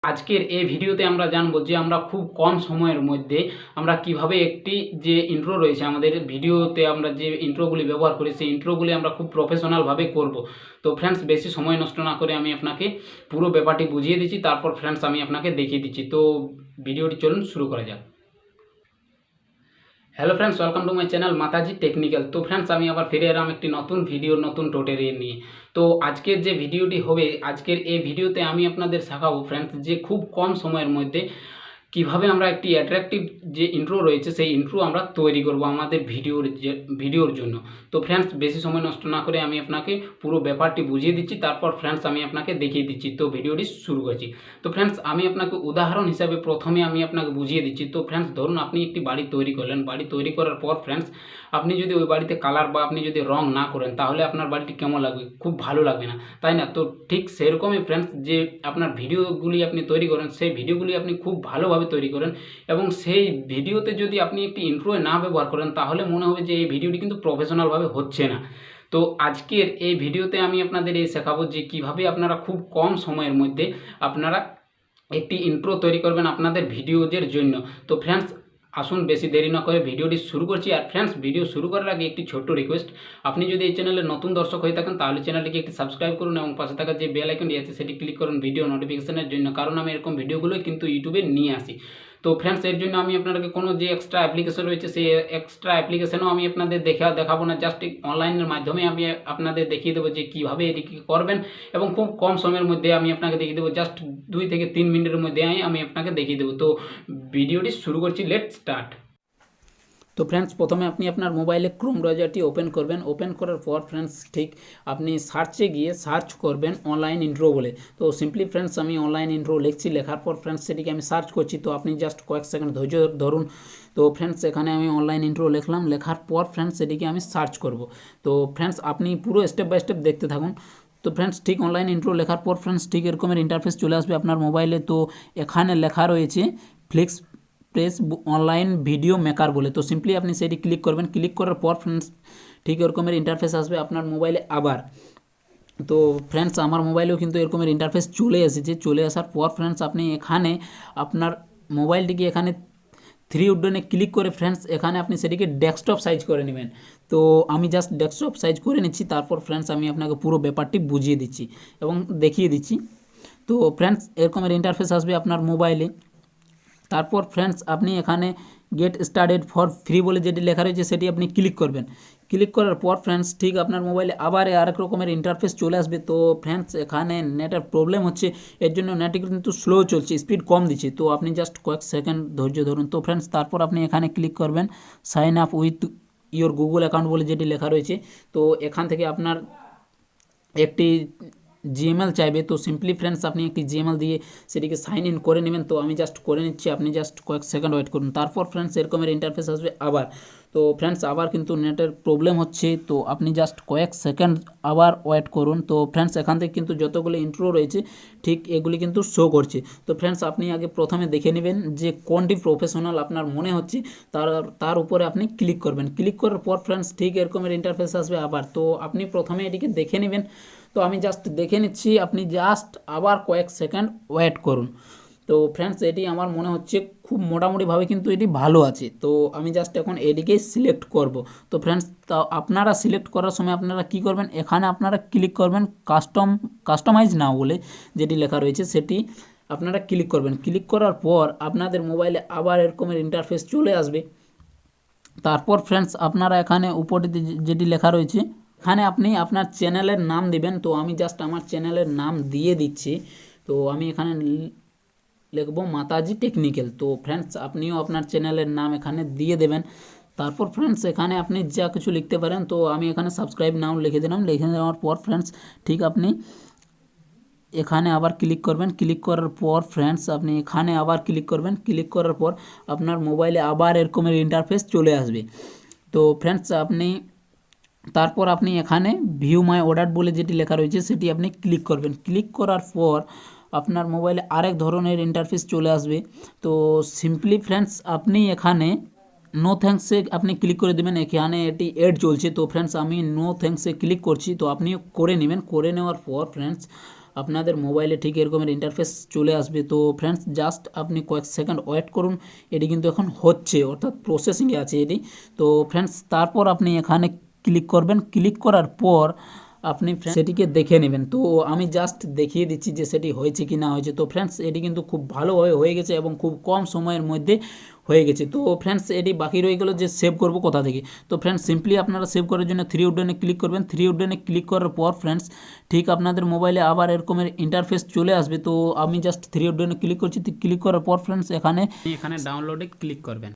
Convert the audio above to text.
আজকের এই ভিডিওতে আমরা জানবো যে আমরা খুব কম সময়ের মধ্যে আমরা কিভাবে একটি যে ইন্ট্রো রয়েছে আমাদের ভিডিওতে আমরা যে ইন্ট্রোগুলি ব্যবহার করি সেই ইন্ট্রোগুলি আমরা খুব প্রফেশনালভাবে করব। তো ফ্রেন্ডস বেশি সময় নষ্ট না করে আমি আপনাকে পুরো ব্যাপারটি বুঝিয়ে দিচ্ছি, তারপর ফ্রেন্ডস আমি আপনাকে দেখিয়ে দিচ্ছি। তো ভিডিওটি চলুন শুরু করা যাক। Hello friends, welcome to my channel Mataji technical. তো ফ্রেন্ডস আমি আবার ফিরে এলাম একটি নতুন ভিডিও, নতুন টিউটোরিয়াল নিয়ে। তো আজকের যে ভিডিওটি হবে, আজকের এই ভিডিওতে আমি আপনাদের শেখাবো ফ্রেন্ডস যে খুব কম সময়ের মধ্যে কিভাবে আমরা একটি অ্যাট্রাকটিভ যে ইন্ট্রো রয়েছে সেই ইন্ট্রো আমরা তৈরি করব আমাদের ভিডিওর জন্য। তো ফ্রেন্ডস বেশি সময় নষ্ট না করে আমি আপনাকে পুরো ব্যাপারটি বুঝিয়ে দিচ্ছি, তারপর ফ্রেন্ডস আমি আপনাকে দেখিয়ে দিচ্ছি। তো ভিডিওটি শুরু করছি। তো ফ্রেন্ডস আমি আপনাকে উদাহরণ হিসাবে প্রথমে আমি আপনাকে বুঝিয়ে দিচ্ছি। তো ফ্রেন্ডস ধরুন আপনি একটি বাড়ি তৈরি করলেন, বাড়ি তৈরি করার পর ফ্রেন্ডস আপনি যদি ওই বাড়িতে কালার বা আপনি যদি রং না করেন তাহলে আপনার বাড়িটি কেমন লাগবে? খুব ভালো লাগবে না, তাই না? তো ঠিক সেরকমই ফ্রেন্ডস যে আপনার ভিডিওগুলি আপনি তৈরি করেন সেই ভিডিওগুলি আপনি খুব ভালোভাবে তৈরি করেন এবং সেই ভিডিওতে যদি আপনি একটি ইন্ট্রো না ব্যবহার করেন তাহলে মনে হবে যে এই ভিডিওটি কিন্তু প্রফেশনালভাবে হচ্ছে না। তো আজকের এই ভিডিওতে আমি আপনাদের এই শেখাবো যে কিভাবে আপনারা খুব কম সময়ের মধ্যে আপনারা একটি ইন্ট্রো তৈরি করবেন আপনাদের ভিডিওদের জন্য। তো ফ্রেন্ডস আসুন বেশি দেরি না করে ভিডিওটি শুরু করছি। আর ফ্রেন্ডস ভিডিও শুরু করার আগে একটি ছোট্ট রিকোয়েস্ট, আপনি যদি এই চ্যানেলের নতুন দর্শক হয়ে থাকেন তাহলে চ্যানেলটিকে একটি সাবস্ক্রাইব করুন এবং পাশে থাকা যে বেল আইকনটি আছে সেটি ক্লিক করুন ভিডিও নোটিফিকেশনের জন্য, কারণ আমি এরকম ভিডিওগুলোই কিন্তু ইউটিউবে নিয়ে আসি। তো ফ্রেন্ডস এর জন্য আমি আপনাদেরকে কোনো যে এক্সট্রা অ্যাপ্লিকেশন রয়েছে সেই এক্সট্রা অ্যাপ্লিকেশনও আমি আপনাদের দেখাবো না, জাস্ট অনলাইনের মাধ্যমে আমি আপনাদের দেখিয়ে দেবো যে কীভাবে এটিকে করবেন এবং খুব কম সময়ের মধ্যে আমি আপনাকে দেখিয়ে দেবো। জাস্ট 2 থেকে 3 মিনিটের মধ্যে আমি আপনাকে দেখিয়ে দেবো। তো ভিডিওটি শুরু করছি, লেটস স্টার্ট। তো ফ্রেন্ডস প্রথমে আপনি আপনার মোবাইলে ক্রোম ব্রাউজারটি ওপেন করবেন। ওপেন করার পর ফ্রেন্ডস ঠিক আপনি সার্চে গিয়ে সার্চ করবেন অনলাইন ইন্ট্রো বলে। তো সিম্পলি ফ্রেন্ডস আমি অনলাইন ইন্ট্রো লিখছি, লেখার পর ফ্রেন্ডস সেটিকে আমি সার্চ করছি। তো আপনি জাস্ট কয়েক সেকেন্ড ধৈর্য ধরুন। তো ফ্রেন্ডস এখানে আমি অনলাইন ইন্ট্রো লিখলাম, লেখার পর ফ্রেন্ডস সেটিকে আমি সার্চ করব। তো ফ্রেন্ডস আপনি পুরো স্টেপ বাই স্টেপ দেখতে থাকুন। তো ফ্রেন্ডস ঠিক অনলাইন ইন্ট্রো লেখার পর ফ্রেন্ডস ঠিক এরকমের ইন্টারফেস চলে আসবে আপনার মোবাইলে। তো এখানে লেখা রয়েছে flicks press online video maker বলে। তো সিম্পলি আপনি সেটি ক্লিক করবেন। ক্লিক করার পর ফ্রেন্ডস ঠিক এরকমের ইন্টারফেস আসবে আপনার মোবাইলে আবার। তো ফ্রেন্ডস আমার মোবাইলেও কিন্তু এরকমের ইন্টারফেস চলে এসেছে। চলে আসার পর ফ্রেন্ডস আপনি এখানে আপনার মোবাইলটিকে এখানে 3 উড্ডনে ক্লিক করে ফ্রেন্ডস এখানে আপনি সেটিকে ডেস্কটপ সাইজ করে নেবেন। তো আমি জাস্ট ডেস্কটপ সাইজ করে নিচ্ছি, তারপর ফ্রেন্ডস আমি আপনাকে পুরো ব্যাপারটি বুঝিয়ে দিচ্ছি এবং দেখিয়ে দিচ্ছি। তো ফ্রেন্ডস এরকমের ইন্টারফেস আসবে আপনার মোবাইলে। তারপর ফ্রেন্ডস আপনি এখানে গেট স্টার্টেড ফর ফ্রি বলে যেটি লেখা রয়েছে সেটি আপনি ক্লিক করবেন। ক্লিক করার পর ফ্রেন্ডস ঠিক আপনার মোবাইলে আবার আরেক রকমের ইন্টারফেস চলে আসবে। তো ফ্রেন্ডস এখানে নেটের প্রবলেম হচ্ছে, এর জন্য নেট কিন্তু স্লো চলছে, স্পিড কম দিচ্ছে। তো আপনি জাস্ট কয়েক সেকেন্ড ধৈর্য ধরুন। তো ফ্রেন্ডস তারপর আপনি এখানে ক্লিক করবেন sign up with your Google account বলে যেটি লেখা রয়েছে। তো এখান থেকে আপনার একটি জিএমএল চাইবে। তো সিম্পলি ফ্রেন্ডস আপনি একটি জিএমএল দিয়ে সেটিকে সাইন ইন করে নেবেন। তো আমি জাস্ট করে নিচ্ছি, আপনি জাস্ট কয়েক সেকেন্ড ওয়েট করুন। তারপর ফ্রেন্ডস এরকমের ইন্টারফেস আসবে আবার। তো ফ্রেন্ডস আবার কিন্তু নেটের প্রবলেম হচ্ছে, তো আপনি জাস্ট কয়েক সেকেন্ড আবার ওয়েট করুন। তো ফ্রেন্ডস এখান থেকে কিন্তু যতগুলো ইন্ট্রো রয়েছে ঠিক এগুলি কিন্তু শো করছে। তো ফ্রেন্ডস আপনি আগে প্রথমে দেখে নেবেন যে কোনটি প্রফেশনাল আপনার মনে হচ্ছে, তার উপরে আপনি ক্লিক করবেন। ক্লিক করার পর ফ্রেন্ডস ঠিক এরকমের ইন্টারফেস আসবে আবার। তো আপনি প্রথমে এটিকে দেখে নেবেন। তো আমি জাস্ট দেখে নিচ্ছি, আপনি জাস্ট আবার কয়েক সেকেন্ড ওয়েট করুন। তো ফ্রেন্ডস এটি আমার মনে হচ্ছে খুব মোটামুটিভাবে কিন্তু এটি ভালো আছে। তো আমি জাস্ট এখন এটিকেই সিলেক্ট করব। তো ফ্রেন্ডস তা আপনারা সিলেক্ট করার সময় আপনারা কি করবেন, এখানে আপনারা ক্লিক করবেন কাস্টমাইজ নাও বলে যেটি লেখা রয়েছে সেটি আপনারা ক্লিক করবেন। ক্লিক করার পর আপনাদের মোবাইলে আবার এরকমের ইন্টারফেস চলে আসবে। তারপর ফ্রেন্ডস আপনারা এখানে উপরে যেটি লেখা রয়েছে এখানে আপনি আপনার চ্যানেলের নাম দিবেন। তো আমি জাস্ট আমার চ্যানেলের নাম দিয়ে দিচ্ছি। তো আমি এখানে লিখব মাতাজি টেকনিক্যাল। তো ফ্রেন্ডস আপনিও আপনার চ্যানেলের নাম এখানে দিয়ে দেবেন। তারপর ফ্রেন্ডস এখানে আপনি যা কিছু লিখতে পারেন। তো আমি এখানে সাবস্ক্রাইব নাও লিখে দিলাম। লিখে দেওয়ার পর ফ্রেন্ডস ঠিক আপনি এখানে আবার ক্লিক করবেন। ক্লিক করার পর ফ্রেন্ডস আপনি এখানে আবার ক্লিক করবেন। ক্লিক করার পর আপনার মোবাইলে আবার এরকমের ইন্টারফেস চলে আসবে। তো ফ্রেন্ডস তারপর আপনি এখানে ভিউ মাই অর্ডার বলে যেটি লেখা রয়েছে সেটি আপনি ক্লিক করবেন। ক্লিক করার পর আপনার মোবাইলে আরেক ধরনের ইন্টারফেস চলে আসবে। তো সিম্পলি ফ্রেন্ডস আপনি এখানে নো থ্যাঙ্কসে আপনি ক্লিক করে দেবেন। এখানে এটি এড চলছে। তো ফ্রেন্ডস আমি নো থ্যাঙ্কসে ক্লিক করছি। তো আপনিও করে নেবেন। করে নেওয়ার পর ফ্রেন্ডস আপনাদের মোবাইলে ঠিক এরকমের ইন্টারফেস চলে আসবে। তো ফ্রেন্ডস জাস্ট আপনি কয়েক সেকেন্ড ওয়েট করুন, এটি কিন্তু এখন হচ্ছে, অর্থাৎ প্রসেসিংয়ে আছে এটি। তো ফ্রেন্ডস তারপর আপনি এখানে ক্লিক করবেন, ক্লিক করার পর আপনি সেটিকে দেখে নেবেন। তো আমি জাস্ট দেখিয়ে দিচ্ছি যে সেটি হয়েছে কি না হয়েছে। তো ফ্রেন্ডস এটি কিন্তু খুব ভালোভাবে হয়ে গেছে এবং খুব কম সময়ের মধ্যে হয়ে গেছে। তো ফ্রেন্ডস এটি বাকি রয়ে গেলো যে সেভ করব কোথা থেকে। তো ফ্রেন্ডস সিম্পলি আপনারা সেভ করার জন্য থ্রি উডেনে ক্লিক করবেন। থ্রি উডেনে ক্লিক করার পর ফ্রেন্ডস ঠিক আপনাদের মোবাইলে আবার এরকমের ইন্টারফেস চলে আসবে। তো আমি জাস্ট থ্রি উডেনে ক্লিক করছি, ক্লিক করার পর ফ্রেন্ডস এখানে ডাউনলোডে ক্লিক করবেন।